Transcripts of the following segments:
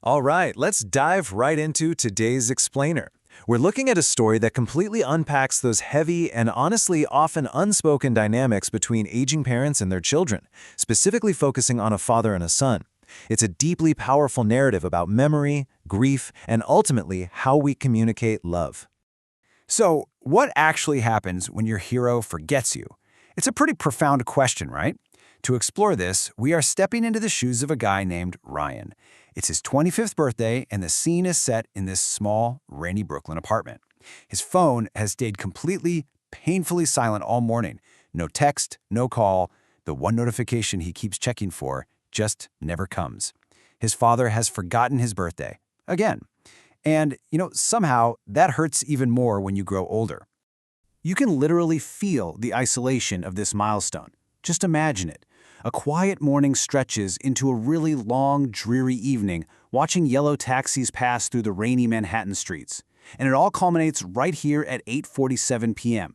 All right, let's dive right into today's explainer. We're looking at a story that completely unpacks those heavy and honestly often unspoken dynamics between aging parents and their children, specifically focusing on a father and a son. It's a deeply powerful narrative about memory, grief, and ultimately how we communicate love. So, what actually happens when your hero forgets you? It's a pretty profound question, right? To explore this, we are stepping into the shoes of a guy named Ryan. It's his 25th birthday, and the scene is set in this small, rainy Brooklyn apartment. His phone has stayed completely, painfully silent all morning. No text, no call. The one notification he keeps checking for just never comes. His father has forgotten his birthday. Again. And, somehow that hurts even more when you grow older. You can literally feel the isolation of this milestone. Just imagine it. A quiet morning stretches into a really long, dreary evening, watching yellow taxis pass through the rainy Manhattan streets. And it all culminates right here at 8:47 p.m.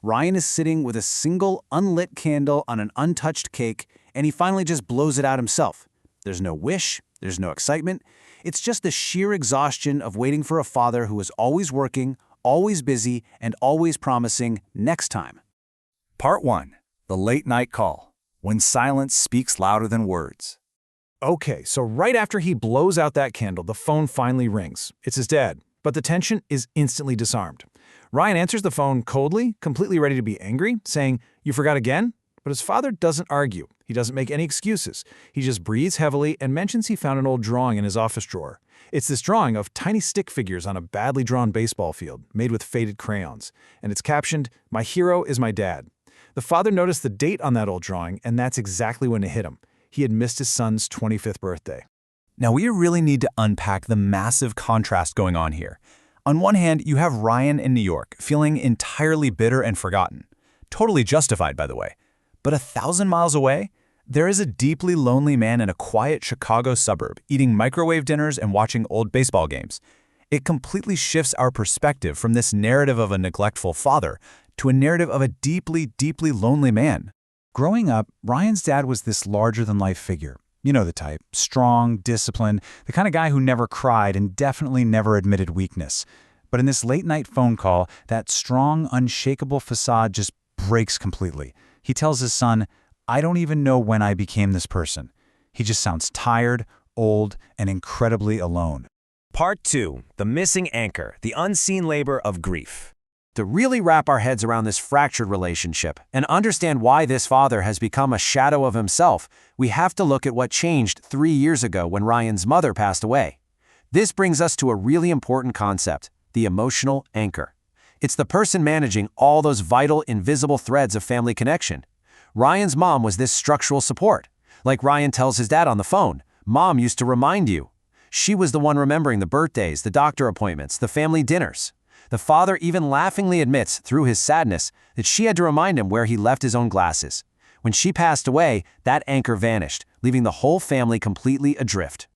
Ryan is sitting with a single unlit candle on an untouched cake, and he finally just blows it out himself. There's no wish, there's no excitement. It's just the sheer exhaustion of waiting for a father who is always working, always busy, and always promising next time. Part 1. The Late Night Call. When silence speaks louder than words. Okay, so right after he blows out that candle, the phone finally rings. It's his dad, but the tension is instantly disarmed. Ryan answers the phone coldly, completely ready to be angry, saying, "You forgot again?" But his father doesn't argue. He doesn't make any excuses. He just breathes heavily and mentions he found an old drawing in his office drawer. It's this drawing of tiny stick figures on a badly drawn baseball field, made with faded crayons. And it's captioned, "My hero is my dad." The father noticed the date on that old drawing, and that's exactly when it hit him. He had missed his son's 25th birthday. Now, we really need to unpack the massive contrast going on here. On one hand, you have Ryan in New York, feeling entirely bitter and forgotten. Totally justified, by the way. But 1,000 miles away, there is a deeply lonely man in a quiet Chicago suburb, eating microwave dinners and watching old baseball games. It completely shifts our perspective from this narrative of a neglectful father to a narrative of a deeply, deeply lonely man. Growing up, Ryan's dad was this larger-than-life figure. You know the type. Strong, disciplined, the kind of guy who never cried and definitely never admitted weakness. But in this late-night phone call, that strong, unshakable facade just breaks completely. He tells his son, "I don't even know when I became this person." He just sounds tired, old, and incredibly alone. Part 2. The Missing Anchor, the Unseen Labor of Grief. To really wrap our heads around this fractured relationship and understand why this father has become a shadow of himself, we have to look at what changed 3 years ago when Ryan's mother passed away. This brings us to a really important concept, the emotional anchor. It's the person managing all those vital, invisible threads of family connection. Ryan's mom was this structural support. Like Ryan tells his dad on the phone, "Mom used to remind you." She was the one remembering the birthdays, the doctor appointments, the family dinners. The father even laughingly admits, through his sadness, that she had to remind him where he left his own glasses. When she passed away, that anchor vanished, leaving the whole family completely adrift.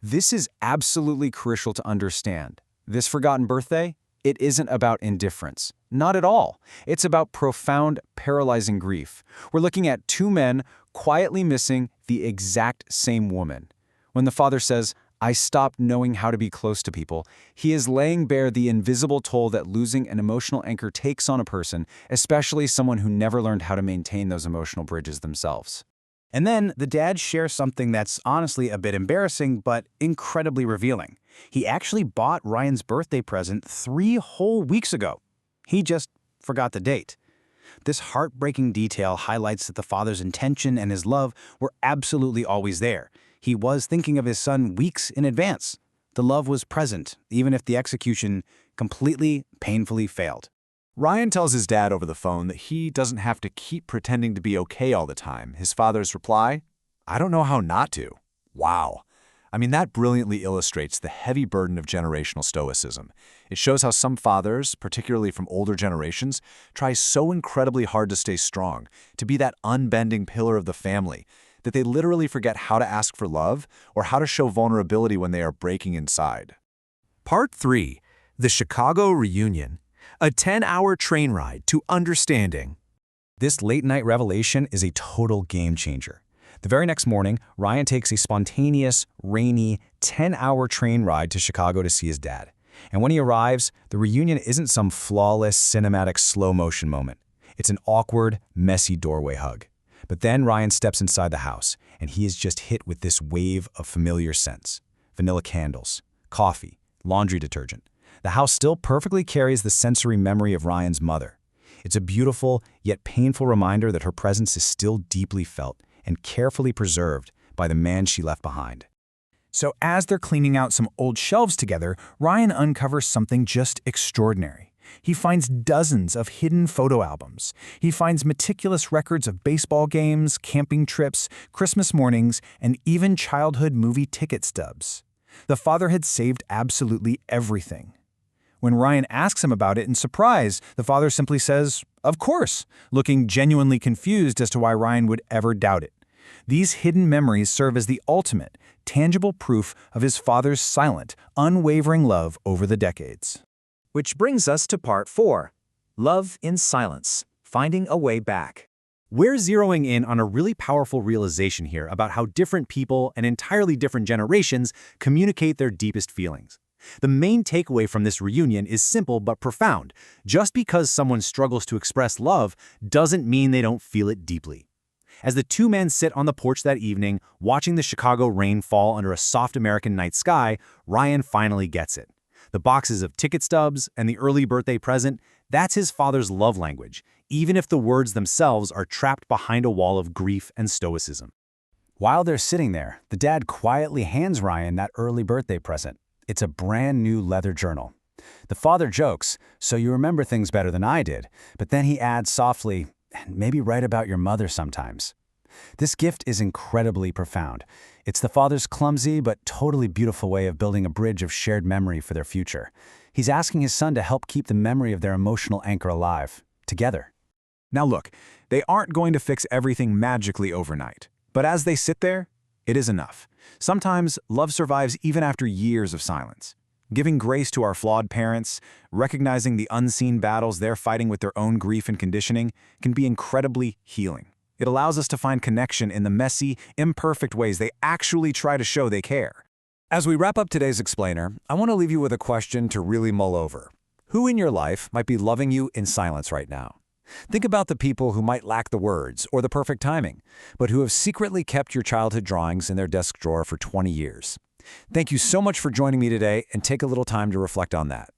This is absolutely crucial to understand. This forgotten birthday, it isn't about indifference. Not at all. It's about profound, paralyzing grief. We're looking at two men quietly missing the exact same woman. When the father says, "I stopped knowing how to be close to people," he is laying bare the invisible toll that losing an emotional anchor takes on a person, especially someone who never learned how to maintain those emotional bridges themselves. And then the dad shares something that's honestly a bit embarrassing, but incredibly revealing. He actually bought Ryan's birthday present 3 whole weeks ago. He just forgot the date. This heartbreaking detail highlights that the father's intention and his love were absolutely always there. He was thinking of his son weeks in advance. The love was present, even if the execution completely, painfully failed. Ryan tells his dad over the phone that he doesn't have to keep pretending to be okay all the time. His father's reply, "I don't know how not to." Wow. I mean, that brilliantly illustrates the heavy burden of generational stoicism. It shows how some fathers, particularly from older generations, try so incredibly hard to stay strong, to be that unbending pillar of the family, that they literally forget how to ask for love or how to show vulnerability when they are breaking inside. Part 3. The Chicago Reunion, a 10-hour train ride to understanding. This late-night revelation is a total game changer. The very next morning, Ryan takes a spontaneous, rainy, 10-hour train ride to Chicago to see his dad. And when he arrives, the reunion isn't some flawless, cinematic slow-motion moment. It's an awkward, messy doorway hug. But then Ryan steps inside the house, and he is just hit with this wave of familiar scents. Vanilla candles, coffee, laundry detergent. The house still perfectly carries the sensory memory of Ryan's mother. It's a beautiful, yet painful reminder that her presence is still deeply felt and carefully preserved by the man she left behind. So as they're cleaning out some old shelves together, Ryan uncovers something just extraordinary. He finds dozens of hidden photo albums. He finds meticulous records of baseball games, camping trips, Christmas mornings, and even childhood movie ticket stubs. The father had saved absolutely everything. When Ryan asks him about it in surprise, the father simply says, "Of course," looking genuinely confused as to why Ryan would ever doubt it. These hidden memories serve as the ultimate, tangible proof of his father's silent, unwavering love over the decades. Which brings us to part 4, Love in Silence, Finding a Way Back. We're zeroing in on a really powerful realization here about how different people and entirely different generations communicate their deepest feelings. The main takeaway from this reunion is simple but profound. Just because someone struggles to express love doesn't mean they don't feel it deeply. As the two men sit on the porch that evening, watching the Chicago rain fall under a soft American night sky, Ryan finally gets it. The boxes of ticket stubs and the early birthday present, that's his father's love language, even if the words themselves are trapped behind a wall of grief and stoicism. While they're sitting there, the dad quietly hands Ryan that early birthday present. It's a brand new leather journal. The father jokes, "So you remember things better than I did," but then he adds softly, "And maybe write about your mother sometimes." This gift is incredibly profound. It's the father's clumsy but totally beautiful way of building a bridge of shared memory for their future. He's asking his son to help keep the memory of their emotional anchor alive, together. Now look, they aren't going to fix everything magically overnight. But as they sit there, it is enough. Sometimes love survives even after years of silence. Giving grace to our flawed parents, recognizing the unseen battles they're fighting with their own grief and conditioning, can be incredibly healing. It allows us to find connection in the messy, imperfect ways they actually try to show they care. As we wrap up today's explainer, I want to leave you with a question to really mull over. Who in your life might be loving you in silence right now? Think about the people who might lack the words or the perfect timing, but who have secretly kept your childhood drawings in their desk drawer for 20 years. Thank you so much for joining me today, and take a little time to reflect on that.